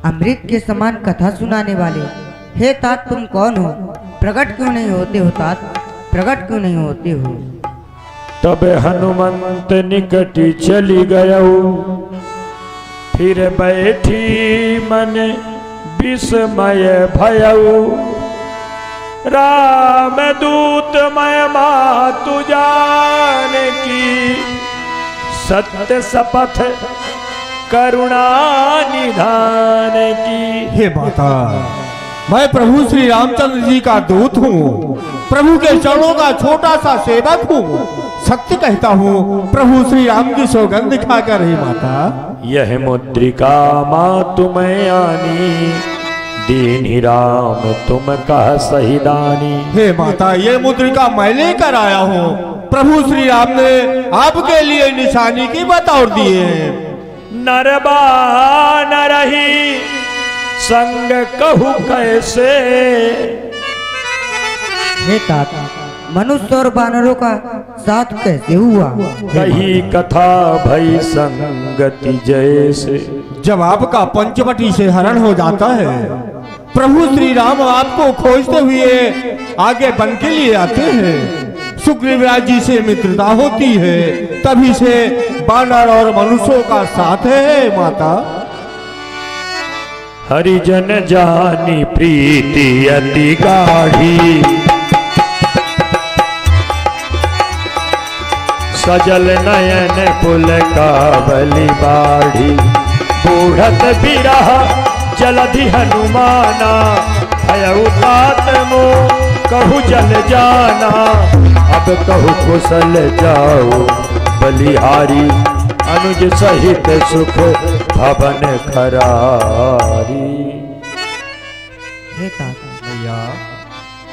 अमृत के समान कथा सुनाने वाले। हे तात तुम कौन हो? प्रकट क्यों नहीं होते हो तात? प्रकट क्यों नहीं होते हो? तब हनुमंत निकट चली गयऊ, फिर बैठी मन विस्मय भयऊ। राम दूत मैं मातु जान की, सत्य शपथ करुणा निधान की। हे माता, मैं प्रभु श्री रामचंद्र जी का दूत हूँ, प्रभु के चरणों का छोटा सा सेवक हूँ। सत्य कहता हूँ, प्रभु श्री राम की सौगंध खाकर। हे माता, यह मुद्रिका माँ तुम्हें आनी, दीनी राम तुम कह सही दानी। हे माता, ये मुद्रिका मैं लेकर आया हूँ। प्रभु श्री राम ने आपके लिए निशानी की बतौर दिए हैं। नरबा न रही संग कहू कैसे, हे तात मनुष्य और बानरों का साथ कैसे हुआ? कही कथा भई संगति जैसे। जब आपका पंचवटी से हरण हो जाता है, प्रभु श्री राम आपको खोजते हुए आगे बन के लिए आते हैं। सुग्रीवराज जी से मित्रता होती है, तभी से बानर और मनुष्यों का साथ है। माता, हरिजन जानी प्रीति अति गाढ़ी, सजल नयन कुल का बलि बाढ़ी। बूढ़त बिरह जलधि हनुमाना, भयउ तात मोह कहु जल जाना। अब कहु कुशल जाओ बलिहारी, अनुज सहित सुख भवन खरारी। हे तात भैया,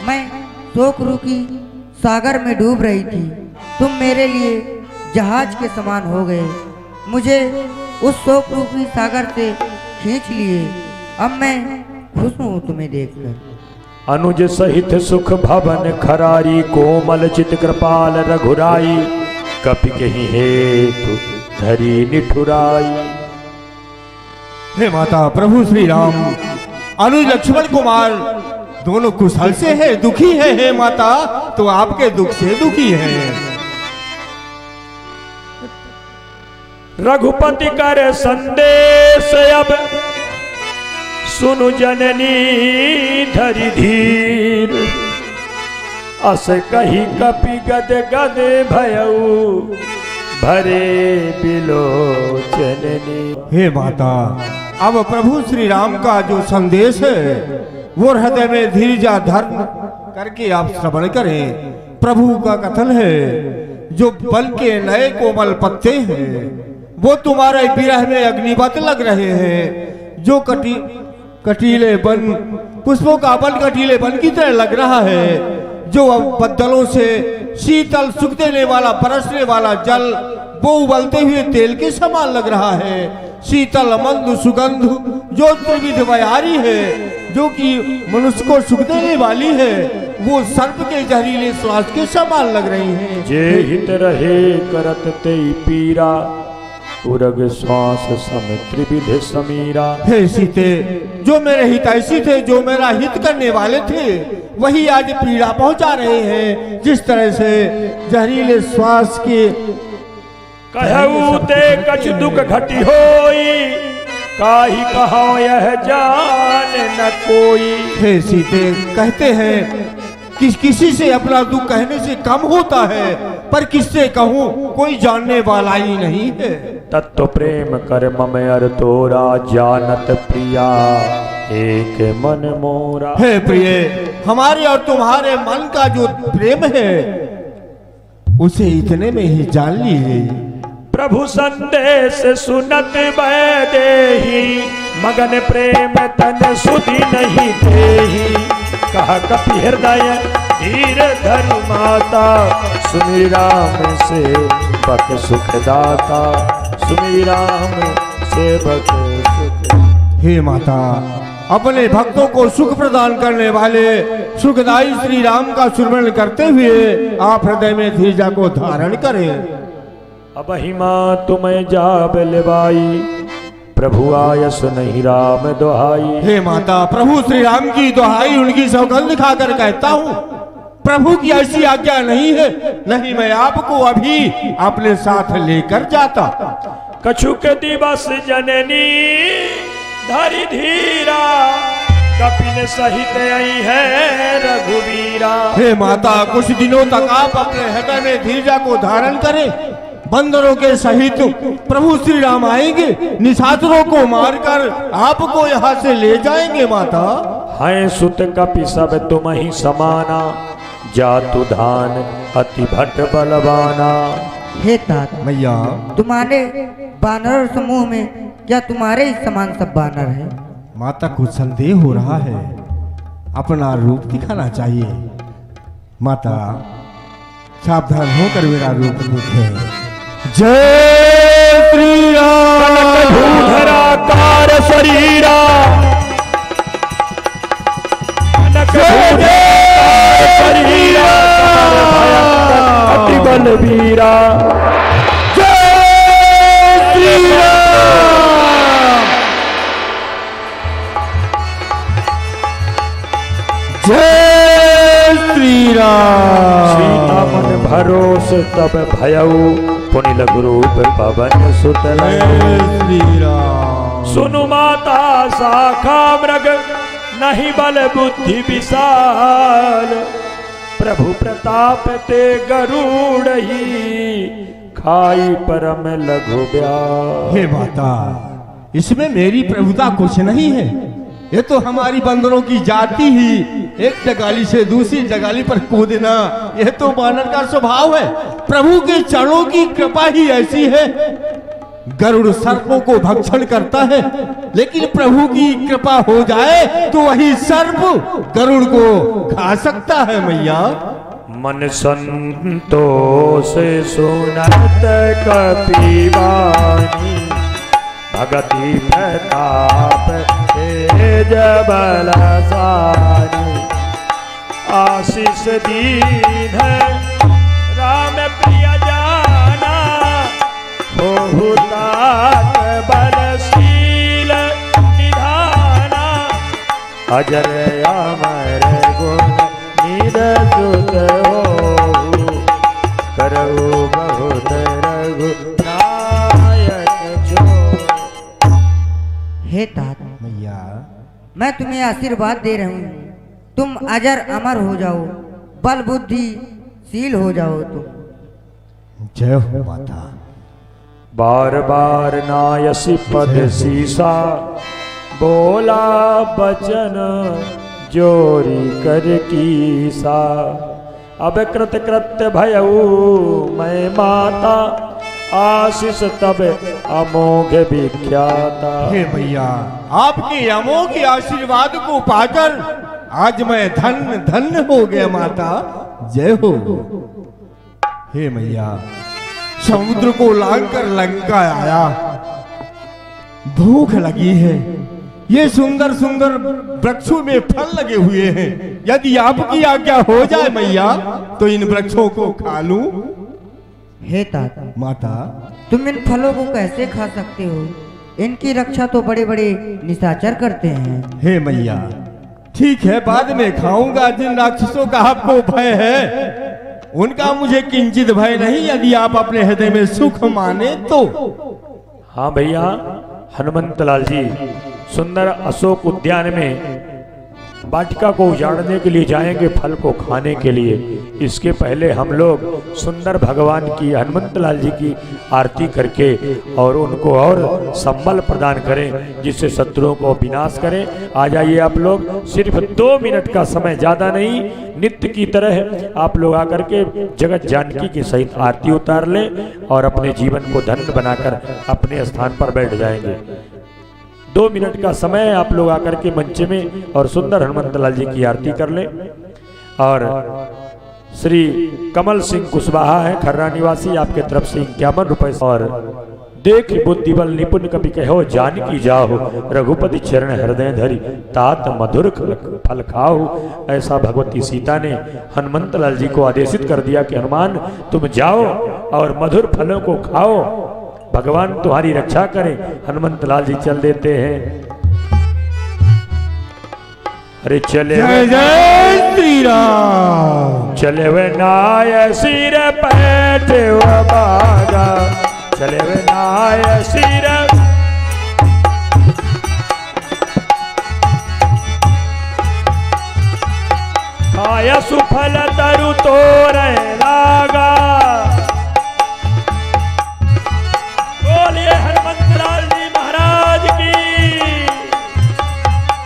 मैं शोक रूखी सागर में डूब रही थी, तुम मेरे लिए जहाज के समान हो गए। मुझे उस शोक रूपी सागर से खींच लिए। अब मैं खुश हूँ तुम्हें देखकर। अनुज सहित सुख भवन खरारी, कोमल चित कृपाल रघुराई। कपि कहीं हेतु धरी निठुराई। हे माता, प्रभु श्री राम अनुज लक्ष्मण कुमार दोनों कुशल से है, दुखी है। हे माता, तो आपके दुख से दुखी है। रघुपति कर संदेश अब, सुनु जननी धरि धीर। अस कही कपि गद गद भयऊ, भरे बिलोचननी। हे माता, अब प्रभु श्री राम का जो संदेश है, वो हृदय में धीरजा धर्म करके आप श्रवण करें। प्रभु का कथन है, जो बल के नए कोमल पत्ते हैं, वो तुम्हारे विरह में अग्निवत लग रहे हैं। जो कटीले बन पुष्पों का बन कटीले बन की तरह लग रहा है। जो बदलों से शीतल सुख देने वाला बरसने वाला जल, वो उबलते हुए तेल के समान लग रहा है। शीतल मंद सुगंध जो त्रिविध बयारी है, जो कि मनुष्य को सुख देने वाली है, वो सर्प के जहरीले श्वास के समान लग रही है। जे हित रहे करत ते पीरा, उरग श्वास सम त्रिविध समीरा। हे सीते, जो मेरे हितैषी थे, जो मेरा हित करने वाले थे, वही आज पीड़ा पहुंचा रहे हैं। जिस तरह से जहरीले श्वास के कहू ते कछ दुख घटी होई, काहि कहो यह जान न कोई। हे सीते, कहते हैं किसी से अपना दुख कहने से कम होता है, पर किससे कहूँ कोई जानने वाला ही नहीं है। तत्व प्रेम कर मम अर तोरा, जानत प्रिया एक मन मोरा। हे प्रिय, हमारे और तुम्हारे मन का जो प्रेम है, उसे इतने में ही जान लीजिए। प्रभु संदेश सुनत बैदेही, मगन प्रेम तन सुधि नहीं देही। कहा कपि हृदय धीर धरु माता, सुमिर राम से बक सुखदाता। सुमिर राम से बक सुख। हे माता, अपने भक्तों को सुख प्रदान करने वाले सुखदायी श्री राम का सुमरण करते हुए आप हृदय में धीरजा को धारण करें। अब हिमा तुम्हें जा बलवाई, प्रभु आयस नहीं राम दुहाई। हे माता, प्रभु श्री राम की दुहाई उनकी सौगंध खाकर कहता हूँ, प्रभु की ऐसी आज्ञा नहीं है, नहीं मैं आपको अभी अपने साथ लेकर जाता। कछुक दिवस जननी धरि धीरा, कपिन सहित आई है रघुवीरा। हे माता, कुछ दिनों तक आप अपने हृदय में धीरजा को धारण करें। बंदरों के सहित प्रभु श्री राम आएंगे, निशाचरों को मारकर आपको यहाँ से ले जाएंगे। माता, है सुत कपि सब तुम ही समाना, जातु धान अति भट्ट बलवाना। हे तात, मैया, तुम्हारे बानर समूह में क्या तुम्हारे ही समान सब बानर है? माता कुछ संदेह हो रहा है, अपना रूप दिखाना चाहिए। माता, सावधान होकर मेरा रूप देखें। जय श्री राम। भूधराकार शरीरा, शरीरा अति बलवीरा। जय श्री राम। जय श्री राम। सीता मन भरोस तब भयऊ, पुनि लघु रूप पवन सुत जय श्री राम। सुनु माता शाखा मृग, नहीं बल बुद्धि विशाल। प्रभु प्रताप ते गरुड़ ही, खाई परम लघु ब्याल। हे माता, इसमें मेरी प्रभुता कुछ नहीं है, ये तो हमारी बंदरों की जाति ही एक जगाली से दूसरी जगाली पर कूदना, यह तो बानर का स्वभाव है। प्रभु के चरणों की कृपा ही ऐसी है। गरुड़ सर्पों को भक्षण करता है, लेकिन प्रभु की कृपा हो जाए तो वही सर्प गरुड़ को खा सकता है। मैया, मन संतोष सुनत कपिवानी, भगति प्रताप तेज बलशाली। आशीष दीन राम प्रिय जाना, बहुतात बलशील निधाना। अजर अमर गुण निध सुत हो, करऊ बहुत रघुनायक जो। हे तात, मैया, मैं तुम्हें आशीर्वाद दे रहा हूँ, तुम अजर अमर हो जाओ, बल बुद्धि शील हो जाओ तुम। जय हो माता। बार बार नायसी पद सीसा, बोला बचन जोरी कर कीसा। अब कृत कृत्य भयऊ मैं माता, आशीष तब अमोघ विख्याता। हे मैया, आपके अमोघ आशीर्वाद को पाकर आज मैं धन्य धन्य हो गया। माता, जय हो। हे मैया, समुद्र को लांघकर लंका आया, भूख लगी है। ये सुंदर सुंदर वृक्षों में फल लगे हुए हैं, यदि आपकी आज्ञा हो जाए मैया तो इन वृक्षों को खा लूं। हे तात, माता, तुम इन फलों को कैसे खा सकते हो? इनकी रक्षा तो बड़े बड़े निशाचर करते हैं। हे मैया, ठीक है, बाद में खाऊंगा। जिन राक्षसों का आपको भय है उनका मुझे किंचित भय नहीं, यदि आप अपने हृदय में सुख माने तो। हाँ भैया, हनुमंत लाल जी सुंदर अशोक उद्यान में वाटिका को उजाड़ने के लिए जाएंगे, फल को खाने के लिए। इसके पहले हम लोग सुंदर भगवान की, हनुमंत लाल जी की आरती करके और उनको और संबल प्रदान करें, जिससे शत्रुओं को विनाश करें। आ जाइए आप लोग, सिर्फ 2 मिनट का समय, ज़्यादा नहीं। नित्य की तरह आप लोग आकर के जगत जानकी के सहित आरती उतार लें और अपने जीवन को धन्य बनाकर अपने स्थान पर बैठ जाएंगे। 2 मिनट का समय आप लोग आकर के मंच में और सुंदर हनुमंत लाल जी की आरती कर लें। और श्री कमल सिंह कुशवाहा है, खर्रा निवासी, आपके तरफ से 51 रुपए। और देख बुद्धि बल निपुण कभी कहो, जान की जाहो, रघुपति चरण हृदय धरी, तात मधुर फल खाओ। ऐसा भगवती सीता ने हनुमंत लाल जी को आदेशित कर दिया कि हनुमान तुम जाओ और मधुर फलों को खाओ। भगवान तुम्हारी रक्षा करें। हनुमंत लाल जी चल देते हैं। अरे चले जय जय श्री राम। चले वे नाय सिर पैठे बागा, चले वे नाय सिर खाया सुफल तरु तोरे लागा। बोलिए हनुमंत लाल जी महाराज की।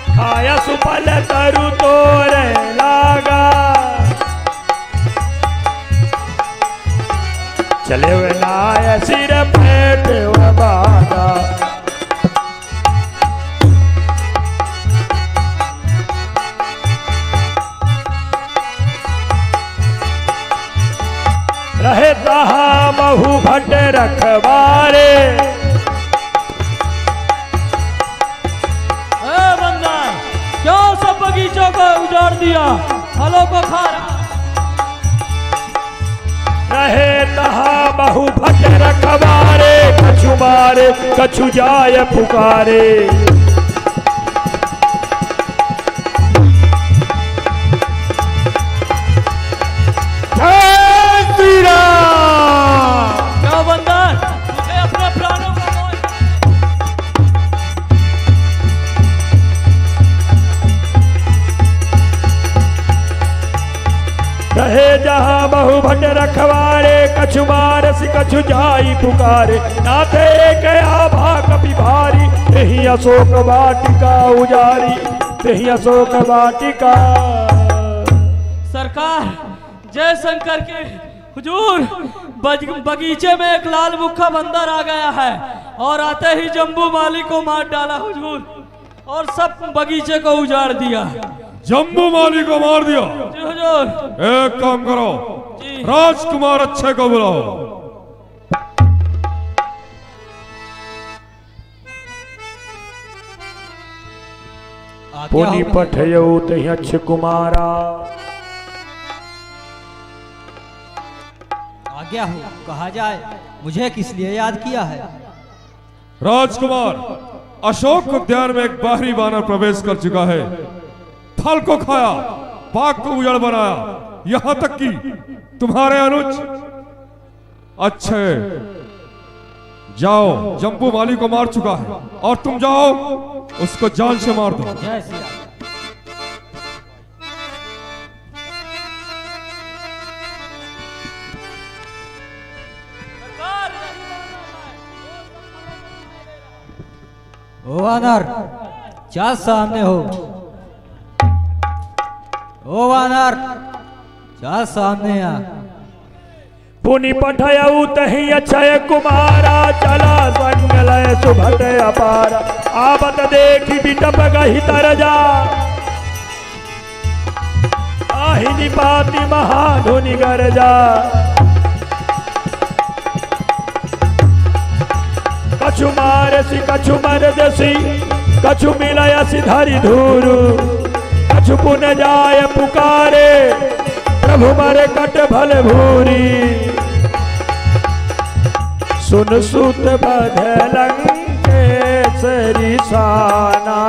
खाया सुफल तरु तोरे लागा, चले वे नाय सिर पेट बागा। रहे तहा बहु भट रखवारे। बंदर क्यों सब बगीचों को उजाड़ दिया, फलों को खा रहा। रहे तहा बहु भट रखवारे, कछु मारे कछु जाय पुकारे। क्या बंदर तुझे अपने प्राणों का मोह। रहे जहाँ बहु भट रखवारे, कछु मारस कछु जाई पुकारे। नाथे गया भा कपि भारी, तेहि अशोक वाटिका उजारी, तेहि अशोक वाटिका। सरकार जय शंकर के हुजूर, बगीचे में एक लाल मुखा बंदर आ गया है और आते ही जम्बू माली को मार डाला हुजूर, और सब बगीचे को उजाड़ दिया। जम्बू माली को मार दिया? जी हुजूर। एक काम करो, जी। राजकुमार अच्छे को बुलाओ। पुनि पठयौ तहि अच्छ कुमारा। आज्ञा हो, कहा जाए मुझे किस लिए याद किया है? राजकुमार, अशोक उद्यान में एक बाहरी वानर प्रवेश कर चुका है। फल को खाया, बाग को उजड़ बनाया, यहां तक कि तुम्हारे अनुज अच्छे जाओ, जम्बू माली को मार चुका है और तुम जाओ उसको जान से मार दो। जय श्री राम। ओ वानर, चल सामने हो। ओ वानर, चल सामने आ। पुनि पठयौ तहि अक्षय कुमारा, चला संग लय सुभट अपारा। आवत देखी बिटप गहि तरजा, आहि निपाति महाधुनि गरजा। कछु मारसी कछु मरदसी, कछु मिलयसी धरि धूरु। कछु पुन जाय पुकारे, प्रभु मरे कट भल भूरी। सुन सुत बध लंकेसरी साना,